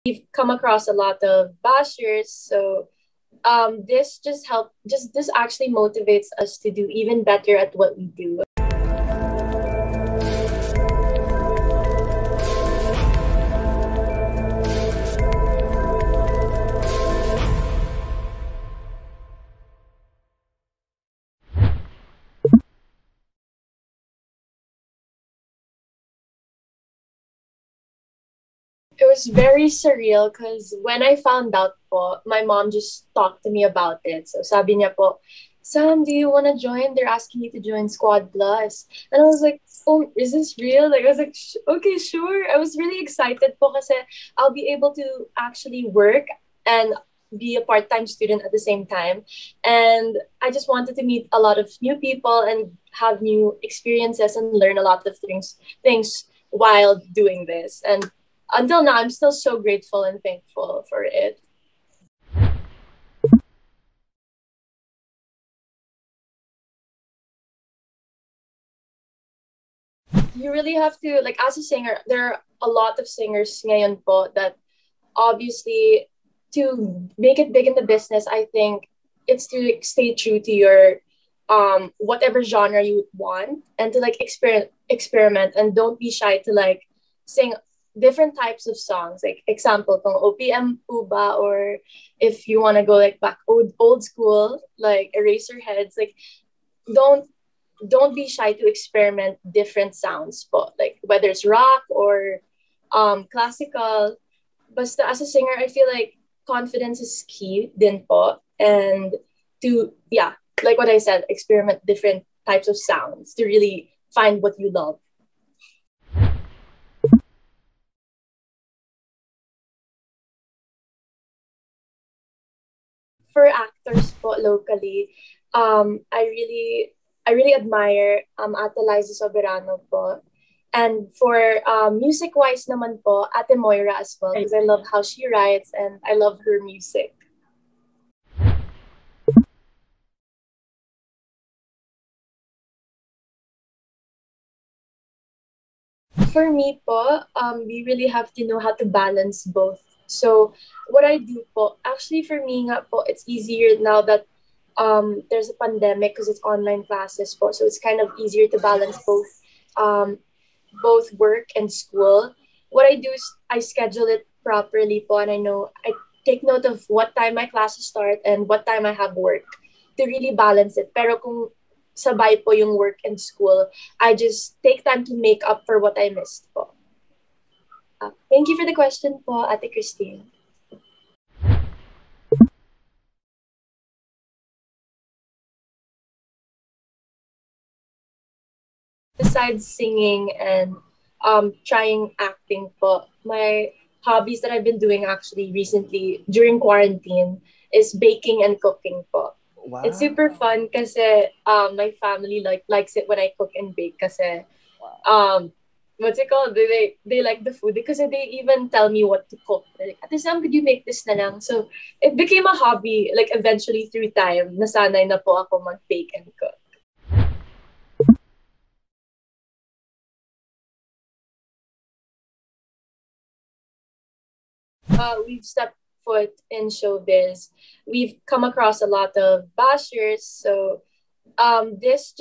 we've come across a lot of bashers. So this just this actually motivates us to do even better at what we do. It was very surreal because when I found out po, my mom just talked to me about it. So sabi niya po, Sam, do you want to join? They're asking you to join Squad Plus. And I was like, oh, is this real? Like, I was like, okay, sure. I was really excited po kasi I'll be able to actually work and be a part-time student at the same time. And I just wanted to meet a lot of new people and have new experiences and learn a lot of things while doing this. And until now, I'm still so grateful and thankful for it. You really have to, like, as a singer, there are a lot of singers ngayon po that obviously to make it big in the business, I think it's to like, stay true to your whatever genre you want and to like experiment and don't be shy to like sing different types of songs. Like example, kung OPM po ba, or if you want to go like back old school, like Eraserheads, like don't don't be shy to experiment different sounds po. Like whether it's rock or classical. Basta as a singer, I feel like confidence is key din po. And to, yeah, like what I said, experiment different types of sounds to really find what you love. For actors po locally, I really admire Ate Liza Soberano po. And for music-wise naman po, Ate Moira as well, because I love how she writes and I love her music. For me po, we really have to know how to balance both. So what I do po, actually for me nga po, it's easier now that there's a pandemic because it's online classes po. So it's kind of easier to balance um, both work and school. What I do is I schedule it properly po, and I know I take note of what time my classes start and what time I have work to really balance it. Pero kung sabay po yung work and school, I just take time to make up for what I missed po. Thank you for the question po, Ate Christine. Besides singing and trying acting po, my hobbies that I've been doing actually recently during quarantine is baking and cooking po. Wow. It's super fun kasi my family likes it when I cook and bake kasi um what's it called? They like the food because they even tell me what to cook. They're like, Ate Sam, could you make this na lang? So it became a hobby like eventually through time. Nasanay na po ako mag-bake and cook. We've stepped foot in showbiz, we've come across a lot of bashers. So this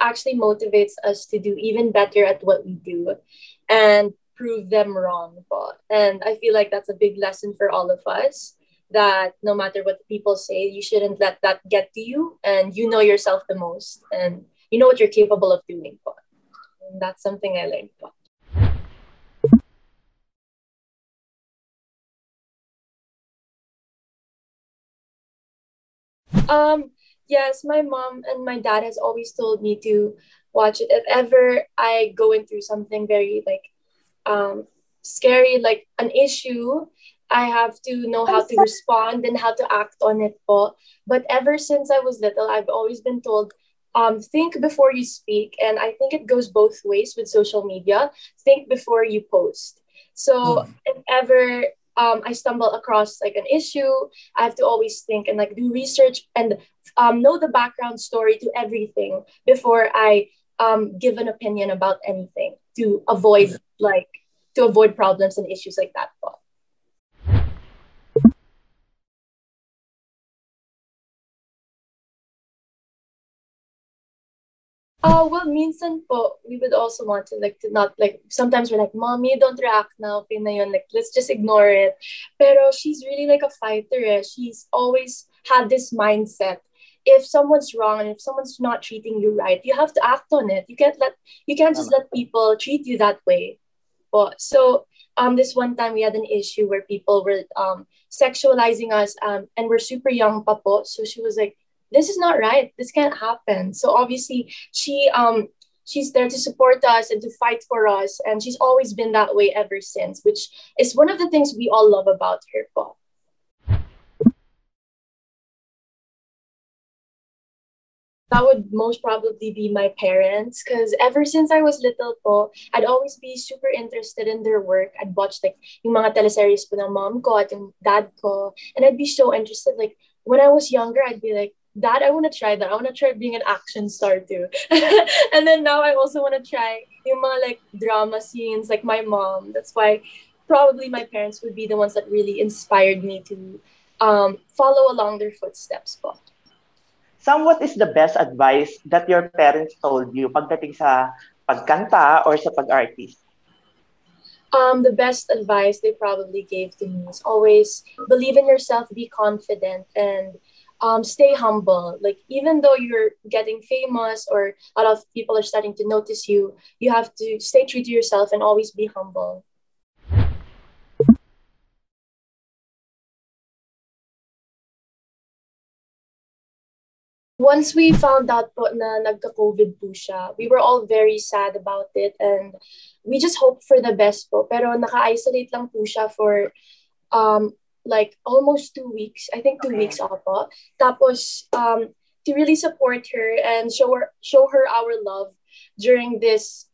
actually motivates us to do even better at what we do and prove them wrong. Po. And I feel like that's a big lesson for all of us that no matter what people say, you shouldn't let that get to you. And you know yourself the most and you know what you're capable of doing. Po. And that's something I learned. Po. Yes, my mom and my dad has always told me to watch it. If ever I go into something very like scary, like an issue, I have to know how to respond and how to act on it po. But ever since I was little, I've always been told, think before you speak. And I think it goes both ways with social media. Think before you post. So if ever I stumble across like an issue, I have to always think and like do research and know the background story to everything before I give an opinion about anything to avoid problems and issues like that po. Well, minsan po, we would also want to like to not like sometimes we're like, Mommy, don't react now, okay na yun, like let's just ignore it. Pero she's really like a fighter. Eh. She's always had this mindset. If someone's wrong and if someone's not treating you right, you have to act on it. You can't just Tama. let people treat you that way. Po. So this one time we had an issue where people were sexualizing us and we're super young pa po. So she was like, this is not right. This can't happen. So obviously she's there to support us and to fight for us, and she's always been that way ever since, which is one of the things we all love about her po. That would most probably be my parents because ever since I was little po, I'd always be super interested in their work. I'd watch like yung mga teleseries po ng mom ko at yung dad ko, and I'd be so interested. Like when I was younger, I'd be like, Dad, I want to try that. I want to try being an action star too. And then now I also want to try yung mga like drama scenes like my mom. That's why probably my parents would be the ones that really inspired me to follow along their footsteps po. Sam, what is the best advice that your parents told you pagdating sa pagkanta or sa pag-artist? The best advice they probably gave to me is always believe in yourself, be confident, and stay humble. Like even though you're getting famous or a lot of people are starting to notice you, you have to stay true to yourself and always be humble. Once we found out po na nagka-COVID po siya, we were all very sad about it and we just hoped for the best po. Pero naka-isolate lang po siya for like almost 2 weeks. I think 2 weeks Okay. opo. Tapos to really support her and show her our love during this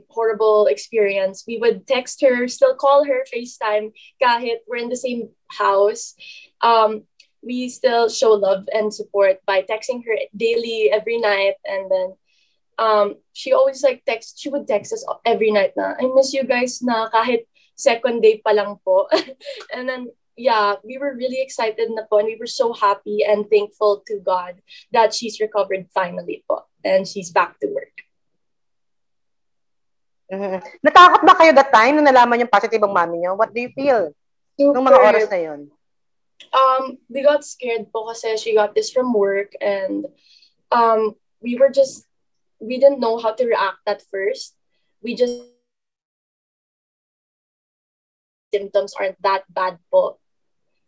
horrible experience. We would text her, still call her FaceTime kahit we're in the same house. Um we still show love and support by texting her daily every night, and then she always like she would text us every night na I miss you guys na kahit second day pa lang po. And then yeah, we were really excited na po and we were so happy and thankful to God that she's recovered finally po and she's back to work. Mhm. Natakot ba kayo that time nung nalaman yung positive ang mami niyo? What do you feel nung mga oras Super. na yun? We got scared po kasi she got this from work, and we were just we didn't know how to react at first. We just symptoms aren't that bad po.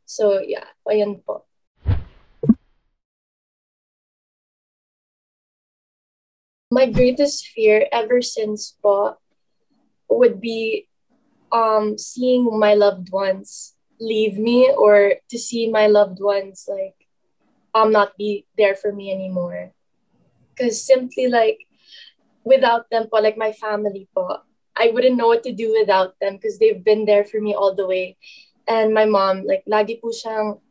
So yeah, ayun po. My greatest fear ever since po would be seeing my loved ones leave me, or to see my loved ones like not be there for me anymore. Because simply like without them po, like my family po, I wouldn't know what to do without them because they've been there for me all the way. And my mom, like lagi po siyang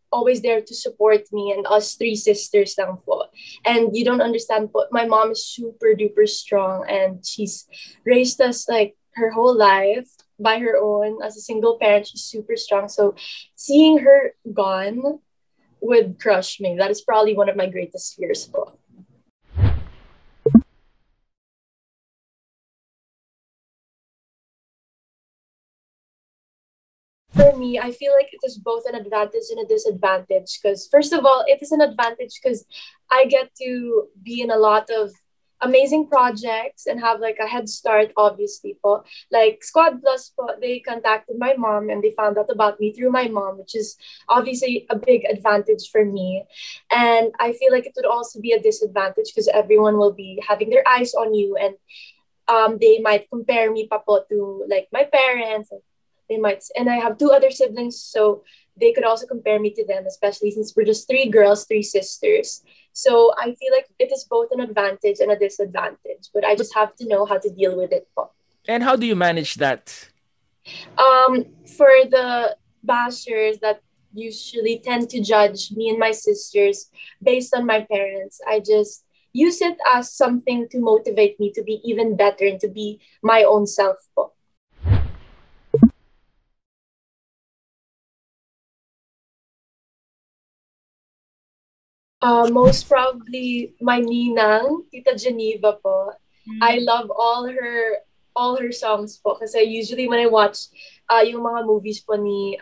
always there to support me and us three sisters lang po. And you don't understand po, my mom is super duper strong and she's raised us like her whole life by her own as a single parent. She's super strong. So seeing her gone would crush me. That is probably one of my greatest fears po. For me, I feel like it is both an advantage and a disadvantage. Because first of all, it is an advantage because I get to be in a lot of amazing projects and have like a head start. Obviously, po like Squad Plus, po they contacted my mom and they found out about me through my mom, which is obviously a big advantage for me. And I feel like it would also be a disadvantage because everyone will be having their eyes on you, and they might compare me pa po to like my parents. They might, and I have two other siblings, so they could also compare me to them, especially since we're just three girls, three sisters. So I feel like it is both an advantage and a disadvantage, but I But just have to know how to deal with it po. and how do you manage that? For the bashers that usually tend to judge me and my sisters based on my parents, I just use it as something to motivate me to be even better and to be my own self po. Most probably my ninang, Tita Geneva po. I Mm. love all her songs po kasi usually when I watch yung mga movies po ni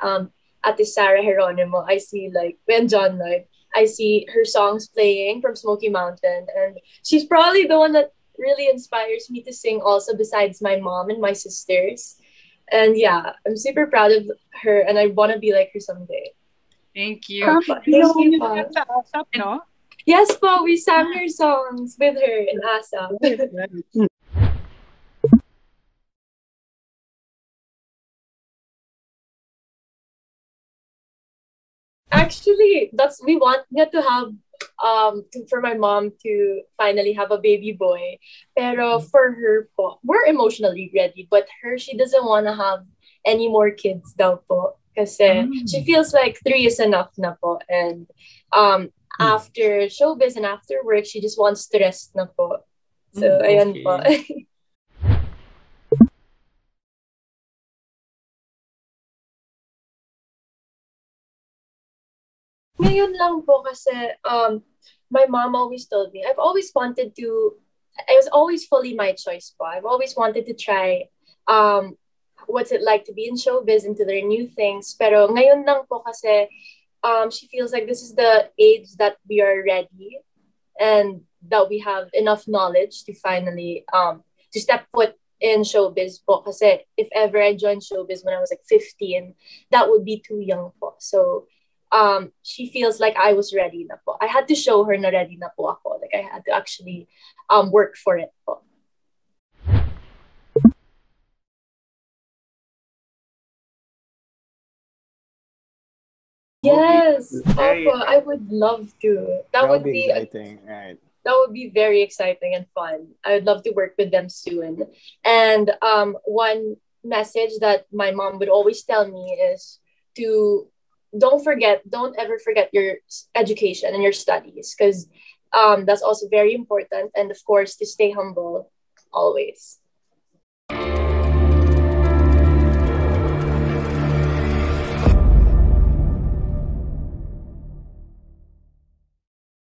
Ate Sarah Geronimo, I see like when John Lloyd, I see her songs playing from Smoky Mountain, and she's probably the one that really inspires me to sing also besides my mom and my sisters. And yeah, I'm super proud of her and I want to be like her someday. Thank you. Opo, thank Ginawa you niyo po. na sa ASAP, no? Yes po, we sang her songs with her in ASAP. Actually, that's we want to have for my mom to finally have a baby boy. Pero for her po, we're emotionally ready, but her she doesn't want to have any more kids daw po. Kasi she feels like three is enough na po. And after showbiz and after work, she just wants to rest na po. So, ayan po. Okay. Ngayon lang po kasi my mom always told me, I was always fully my choice po. I've always wanted to try what's it like to be in showbiz and to learn new things. Pero ngayon lang po kasi she feels like this is the age that we are ready and that we have enough knowledge to finally to step foot in showbiz po. Kasi if ever I joined showbiz when I was like 15, that would be too young po. So she feels like I was ready na po. I had to show her na ready na po ako. Like I had to actually work for it po. Yes, Opo, I would love to. That would be exciting, right? That would be very exciting and fun. I would love to work with them soon. And one message that my mom would always tell me is to don't ever forget your education and your studies because that's also very important. And of course, to stay humble always.